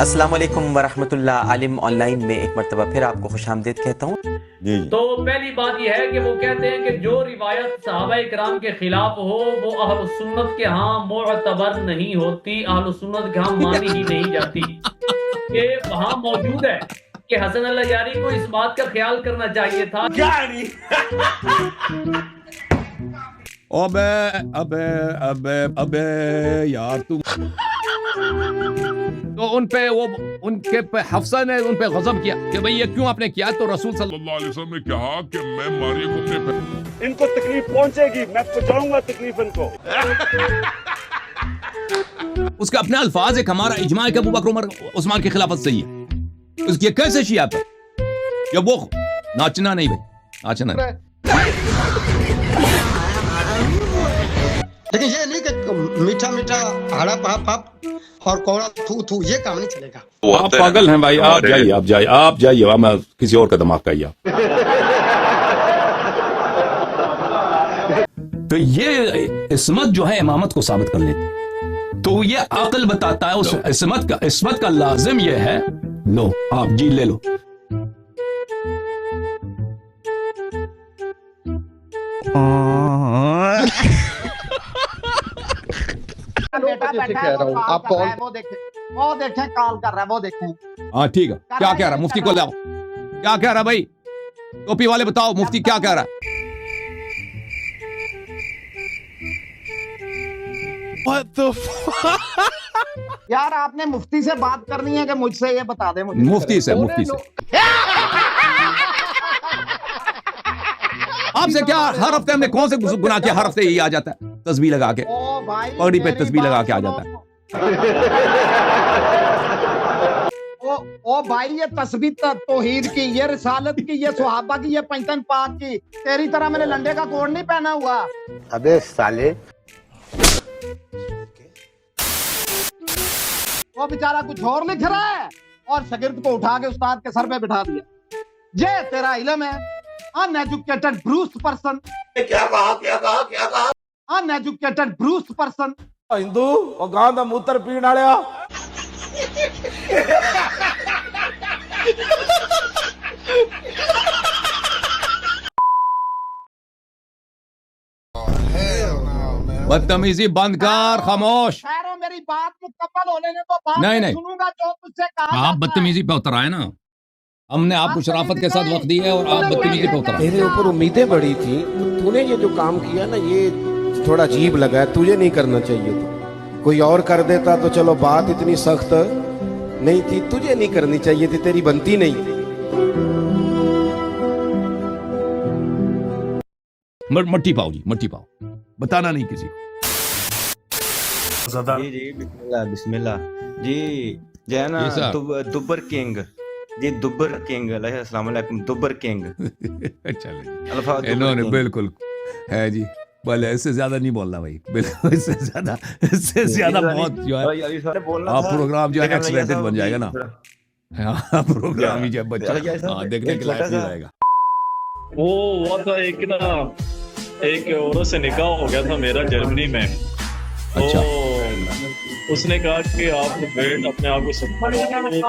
अस्सलाम वालेकुम वरहमतुल्लाह। आलिम ऑनलाइन में एक मरतबा फिर आपको खुशामदीद कहता हूँ। तो पहली बात यह है कि वो कहते हैं कि जो रिवायत सहाबाए किराम के खिलाफ हो वो अहल सुन्नत के यहाँ मोअतबर नहीं होती, अहल सुन्नत के यहाँ मानी ही नहीं जाती। ये वहाँ मौजूद है कि हसन अल यारी को इस बात का ख्याल करना चाहिए था। अबे अबे अबे अबे यार तुम तो उन पे वो उनके पे हफ्सा ने उन पे गजब किया कि भाई ये क्यों आपने किया, तो रसूल सल्लल्लाहु अलैहि वसल्लम ने कहा कि मैं मारिए कुत्ते पे इनको तकलीफ पहुंचेगी, मैं पहुंचाऊंगा तकलीफ इनको। उसके अपने अल्फाज एक हमारा इजमा है कि अबू बकर उमर उस्मान की खिलाफत सही है। उसकी कैसे शिया पे या वो नाचना नहीं भाई, नाचना नहीं। लेकिन ये नहीं कि मीठा मीठा हड़प हप और कौड़ा थू थू, ये काम नहीं चलेगा। आप पागल हैं भाई, आप जाइए आप जाइए मैं किसी और का दिमाग का ही। तो ये इस्मत जो है इमामत को साबित कर लेती, तो ये अक्ल बताता है उस इस्मत का लाजिम ये है, लो आप जी ले लो। बेटा बैठा है, आप कॉल वो देखें कॉल कर रहा है, वो देखें। हाँ ठीक है, क्या कह रहा है मुफ्ती को लाओ, क्या कह रहा है भाई, टोपी वाले बताओ मुफ्ती क्या कह रहा है। What the fuck? यार आपने मुफ्ती से बात करनी है कि मुझसे, ये बता दे मुझे। मुफ्ती से आपसे क्या, हर हफ्ते हमने कौन से गुनाह किया, हर हफ्ते यही आ जाता है तस्बीह लगा के, पगड़ी पे तस्बीह लगा के आ जाता है। ओ भाई ये तस्बीह तौहीद की, ये रिसालत की, ये सुहाबा की, ये पंचतन पाक की, तेरी तरह मैंने लंडे का कोड नहीं पहना हुआ। अबे साले, वो बेचारा कुछ और लिख रहा है और शागिर्द को उठा के उस्ताद के सर पे बिठा दिया। ये तेरा इल्म है, अनएजुकेटेड ब्रूस्ड पर्सन। क्या कहा? Uneducated bruised person. हिंदू और गांव का मूत्र पीण वालिया। बदतमीजी बंद कर, खामोश। खैर मेरी बात मुकम्मल होने ने तो बात नहीं सुनूंगा जो तुझसे कहा। आप बदतमीजी पे उतर आए ना, हमने आपको शराफत के साथ वक्त दिया है और आप बदतमीजी पे उतर आए। तेरे ऊपर उम्मीदें बड़ी थी, तूने ये जो काम किया ना ये थोड़ा अजीब लगा है, तुझे नहीं करना चाहिए था। कोई और कर देता तो चलो बात इतनी सख्त नहीं थी, तुझे नहीं करनी चाहिए थी, तेरी बनती नहीं थी। मट्टी पाओ जी, मट्टी पाओ, बताना नहीं किसी को। जी बिस्मिल्लाह जी, जो है ना दुबर किंग जी, दुबर किंग, अस्सलाम वालेकुम, दुबर किंग। चलो इन्होंने बिल्कुल है जी, बोले इससे ज्यादा नहीं बोलना भाई, बिल्कुल इससे ज्यादा बहुत जो है आप प्रोग्राम जो है एक्सलेटेड बन जाएगा ना। हाँ प्रोग्राम ही जब बच्चा देखने के लायक नहीं रहेगा। वो हुआ था एक औरत से निकाह हो गया था मेरा जर्मनी में। अच्छा। तो उसने कहा कि आप वेट अपने आप को संभालो,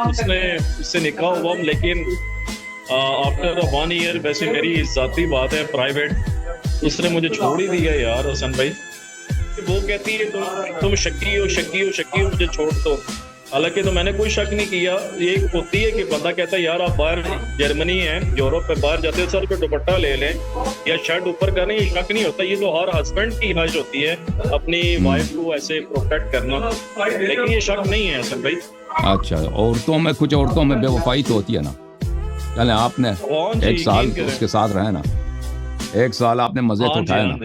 उसने उससे निकाह हुआ, लेकिन आफ्टर 1 ईयर, वैसे मेरी जाती बात है प्राइवेट, उसने मुझे छोड़ ही दिया यार हसन भाई। वो कहती है तुम शक्की हो मुझे छोड़ दो, हालांकि तो मैंने कोई शक नहीं किया। ये होती है कि बंदा कहता है यार आप बाहर जर्मनी है, यूरोप पे बाहर जाते हैं, सर पे दुपट्टा ले लें या शर्ट ऊपर करें, ये शक नहीं होता। ये तो हर हस्बैंड की ख्वाहिश होती है अपनी वाइफ को ऐसे प्रोटेक्ट करना, लेकिन ये शक नहीं है हसन भाई। अच्छा, औरतों में कुछ औरतों में बेवफाई तो होती है ना। चले आपने 1 साल उसके साथ रहे ना, 1 साल आपने मजे तो उठाए ना।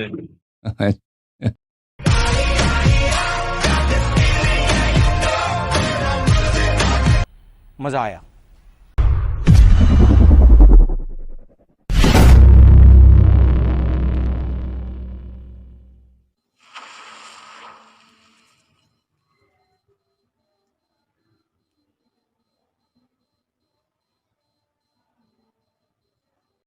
मजा आया।